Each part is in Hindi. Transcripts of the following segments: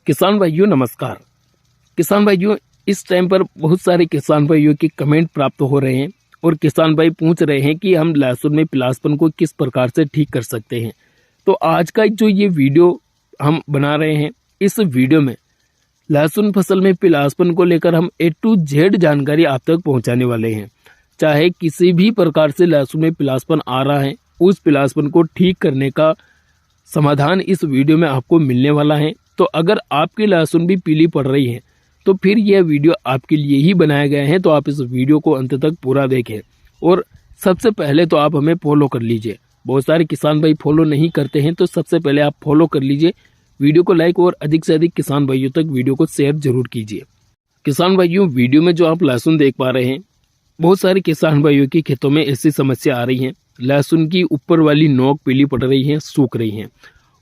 किसान भाइयों नमस्कार। किसान भाइयों, इस टाइम पर बहुत सारे किसान भाइयों के कमेंट प्राप्त हो रहे हैं और किसान भाई पूछ रहे हैं कि हम लहसुन में पिलासपन को किस प्रकार से ठीक कर सकते हैं। तो आज का जो ये वीडियो हम बना रहे हैं, इस वीडियो में लहसुन फसल में पिलासपन को लेकर हम A to Z जानकारी आप तक पहुंचाने वाले हैं। चाहे किसी भी प्रकार से लहसुन में पिलासपन आ रहा है, उस पिलासपन को ठीक करने का समाधान इस वीडियो में आपको मिलने वाला है। तो अगर आपकी लहसुन भी पीली पड़ रही है तो फिर यह वीडियो आपके लिए ही बनाया गया है। तो आप इस वीडियो को अंत तक पूरा देखें और सबसे पहले तो आप हमें फॉलो कर लीजिए। बहुत सारे किसान भाई फॉलो नहीं करते हैं, तो सबसे पहले आप फॉलो कर लीजिए, वीडियो को लाइक और अधिक से अधिक किसान भाइयों तक वीडियो को शेयर जरूर कीजिए। किसान भाइयों, वीडियो में जो आप लहसुन देख पा रहे हैं, बहुत सारे किसान भाइयों के खेतों में ऐसी समस्या आ रही है। लहसुन की ऊपर वाली नोक पीली पड़ रही है, सूख रही है।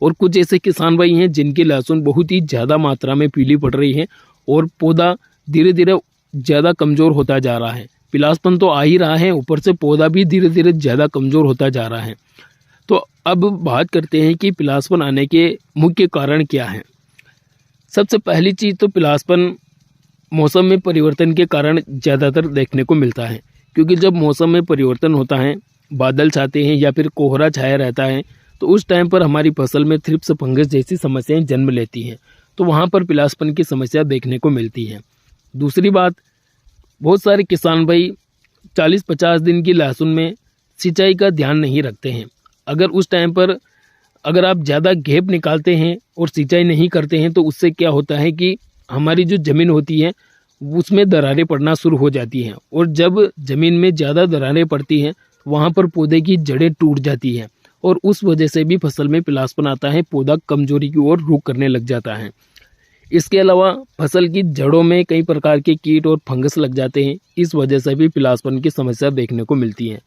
और कुछ ऐसे किसान भाई हैं जिनकी लहसुन बहुत ही ज़्यादा मात्रा में पीली पड़ रही है और पौधा धीरे धीरे ज़्यादा कमज़ोर होता जा रहा है। पिलासपन तो आ ही रहा है, ऊपर से पौधा भी धीरे धीरे ज़्यादा कमज़ोर होता जा रहा है। तो अब बात करते हैं कि पिलासपन आने के मुख्य कारण क्या हैं। सबसे पहली चीज़ तो पिलासपन मौसम में परिवर्तन के कारण ज़्यादातर देखने को मिलता है, क्योंकि जब मौसम में परिवर्तन होता है, बादल छाते हैं या फिर कोहरा छाया रहता है, तो उस टाइम पर हमारी फसल में थ्रिप्स फंगस जैसी समस्याएं जन्म लेती हैं। तो वहाँ पर पिलासपन की समस्या देखने को मिलती है। दूसरी बात, बहुत सारे किसान भाई 40-50 दिन की लहसुन में सिंचाई का ध्यान नहीं रखते हैं। अगर उस टाइम पर अगर आप ज़्यादा गैप निकालते हैं और सिंचाई नहीं करते हैं, तो उससे क्या होता है कि हमारी जो ज़मीन होती है उसमें दरारें पड़ना शुरू हो जाती हैं। और जब ज़मीन में ज़्यादा दरारें पड़ती हैं, वहाँ पर पौधे की जड़ें टूट जाती हैं और उस वजह से भी फसल में पिलासपन आता है, पौधा कमजोरी की ओर रुख करने लग जाता है। इसके अलावा फसल की जड़ों में कई प्रकार के कीट और फंगस लग जाते हैं, इस वजह से भी पिलासपन की समस्या देखने को मिलती है।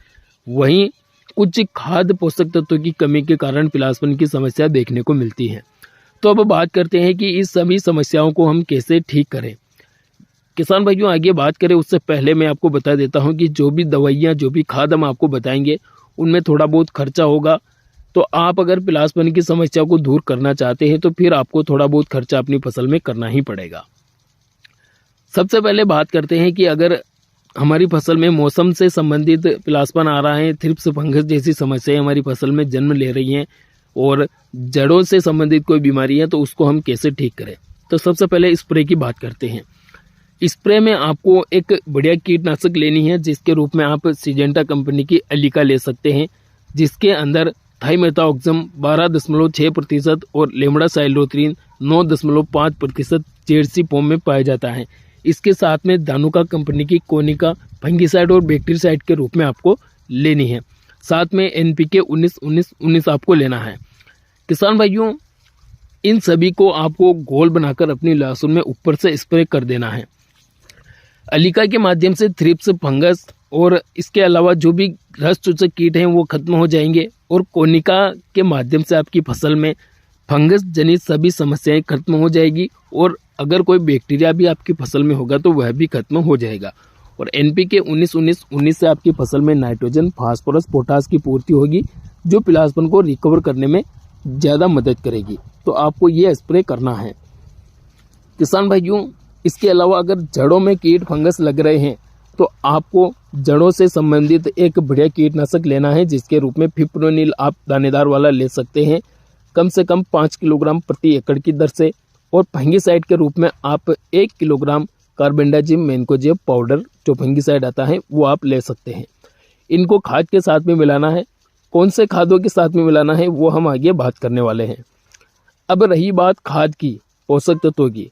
वहीं कुछ खाद्य पोषक तत्वों की कमी के कारण पिलासपन की समस्या देखने को मिलती है। तो अब बात करते हैं कि इस सभी समस्याओं को हम कैसे ठीक करें। किसान भाइयों, आगे बात करें उससे पहले मैं आपको बता देता हूं कि जो भी दवाइयां, जो भी खाद हम आपको बताएंगे, उनमें थोड़ा बहुत खर्चा होगा। तो आप अगर पिलासपन की समस्या को दूर करना चाहते हैं तो फिर आपको थोड़ा बहुत खर्चा अपनी फसल में करना ही पड़ेगा। सबसे पहले बात करते हैं कि अगर हमारी फसल में मौसम से संबंधित पिलासपन आ रहा है, थ्रिप्स फंगस जैसी समस्याएं हमारी फसल में जन्म ले रही हैं और जड़ों से संबंधित कोई बीमारी है, तो उसको हम कैसे ठीक करें। तो सबसे पहले स्प्रे की बात करते हैं। स्प्रे में आपको एक बढ़िया कीटनाशक लेनी है, जिसके रूप में आप सिजेंटा कंपनी की एलिका ले सकते हैं, जिसके अंदर थाइमेथाक्सम 12.6% और लेमडासाइलोथ्रीन 9.5% जेडसी फॉर्म में पाया जाता है। इसके साथ में धानुका कंपनी की कोनिका फंगिसाइड और बैक्टीरियासाइड के रूप में आपको लेनी है। साथ में NPK 19-19-19 आपको लेना है। किसान भाइयों, इन सभी को आपको घोल बनाकर अपनी लहसुन में ऊपर से स्प्रे कर देना है। एलिका के माध्यम से थ्रिप्स फंगस और इसके अलावा जो भी रस चूसक कीट हैं वो खत्म हो जाएंगे और कोनिका के माध्यम से आपकी फसल में फंगस जनित सभी समस्याएं खत्म हो जाएगी और अगर कोई बैक्टीरिया भी आपकी फसल में होगा तो वह भी खत्म हो जाएगा। और NPK 19-19-19 से आपकी फसल में नाइट्रोजन, फास्फोरस, पोटास की पूर्ति होगी, जो पिलासपन को रिकवर करने में ज़्यादा मदद करेगी। तो आपको ये स्प्रे करना है। किसान भाइयों, इसके अलावा अगर जड़ों में कीट फंगस लग रहे हैं तो आपको जड़ों से संबंधित एक बढ़िया कीटनाशक लेना है, जिसके रूप में फिप्रोनिल आप दानेदार वाला ले सकते हैं, कम से कम 5 किलोग्राम प्रति एकड़ की दर से। और फंगिसाइड के रूप में आप 1 किलोग्राम कार्बेंडाजिम मैनकोजेब पाउडर, जो फंगिसाइड आता है, वो आप ले सकते हैं। इनको खाद के साथ में मिलाना है। कौन से खादों के साथ में मिलाना है वो हम आगे बात करने वाले हैं। अब रही बात खाद की, पोषक तत्वों की,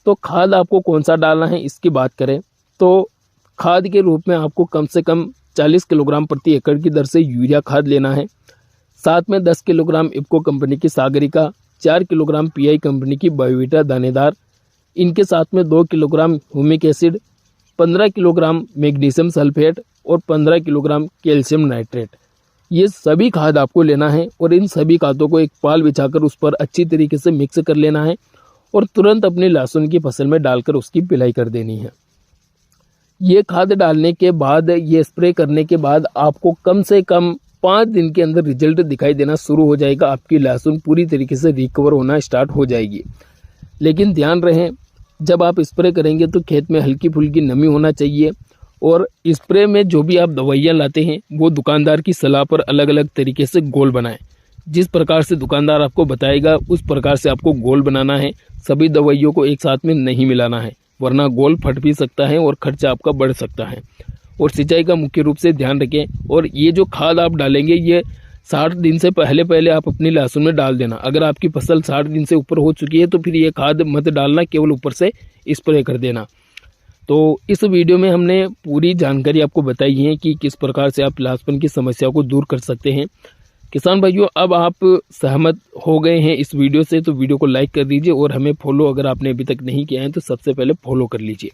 तो खाद आपको कौन सा डालना है इसकी बात करें तो खाद के रूप में आपको कम से कम 40 किलोग्राम प्रति एकड़ की दर से यूरिया खाद लेना है। साथ में 10 किलोग्राम इफ्को कंपनी की सागरिका, 4 किलोग्राम PI कंपनी की बायोवीटा दानेदार, इनके साथ में 2 kilogram humic acid, 15 kilogram magnesium sulphate और 15 किलोग्राम कैल्शियम नाइट्रेट, ये सभी खाद आपको लेना है। और इन सभी खादों को एक पाल बिछाकर उस पर अच्छी तरीके से मिक्स कर लेना है और तुरंत अपनी लहसुन की फसल में डालकर उसकी पिलाई कर देनी है। ये खाद डालने के बाद, ये स्प्रे करने के बाद आपको कम से कम 5 दिन के अंदर रिजल्ट दिखाई देना शुरू हो जाएगा। आपकी लहसुन पूरी तरीके से रिकवर होना स्टार्ट हो जाएगी। लेकिन ध्यान रहे जब आप स्प्रे करेंगे तो खेत में हल्की फुल्की नमी होना चाहिए। और स्प्रे में जो भी आप दवाइयाँ लाते हैं वो दुकानदार की सलाह पर अलग अलग तरीके से गोल बनाएं। जिस प्रकार से दुकानदार आपको बताएगा उस प्रकार से आपको गोल बनाना है। सभी दवाइयों को एक साथ में नहीं मिलाना है, वरना गोल फट भी सकता है और खर्चा आपका बढ़ सकता है। और सिंचाई का मुख्य रूप से ध्यान रखें। और ये जो खाद आप डालेंगे ये 60 दिन से पहले आप अपनी लहसुन में डाल देना। अगर आपकी फसल 60 दिन से ऊपर हो चुकी है तो फिर ये खाद मत डालना, केवल ऊपर से स्प्रे कर देना। तो इस वीडियो में हमने पूरी जानकारी आपको बताई है कि किस प्रकार से आप पीलापन की समस्या को दूर कर सकते हैं। किसान भाइयों, अब आप सहमत हो गए हैं इस वीडियो से तो वीडियो को लाइक कर दीजिए और हमें फॉलो अगर आपने अभी तक नहीं किया है तो सबसे पहले फॉलो कर लीजिए।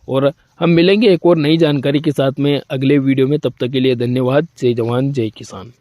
और हम मिलेंगे एक और नई जानकारी के साथ में अगले वीडियो में। तब तक के लिए धन्यवाद। जय जवान जय किसान।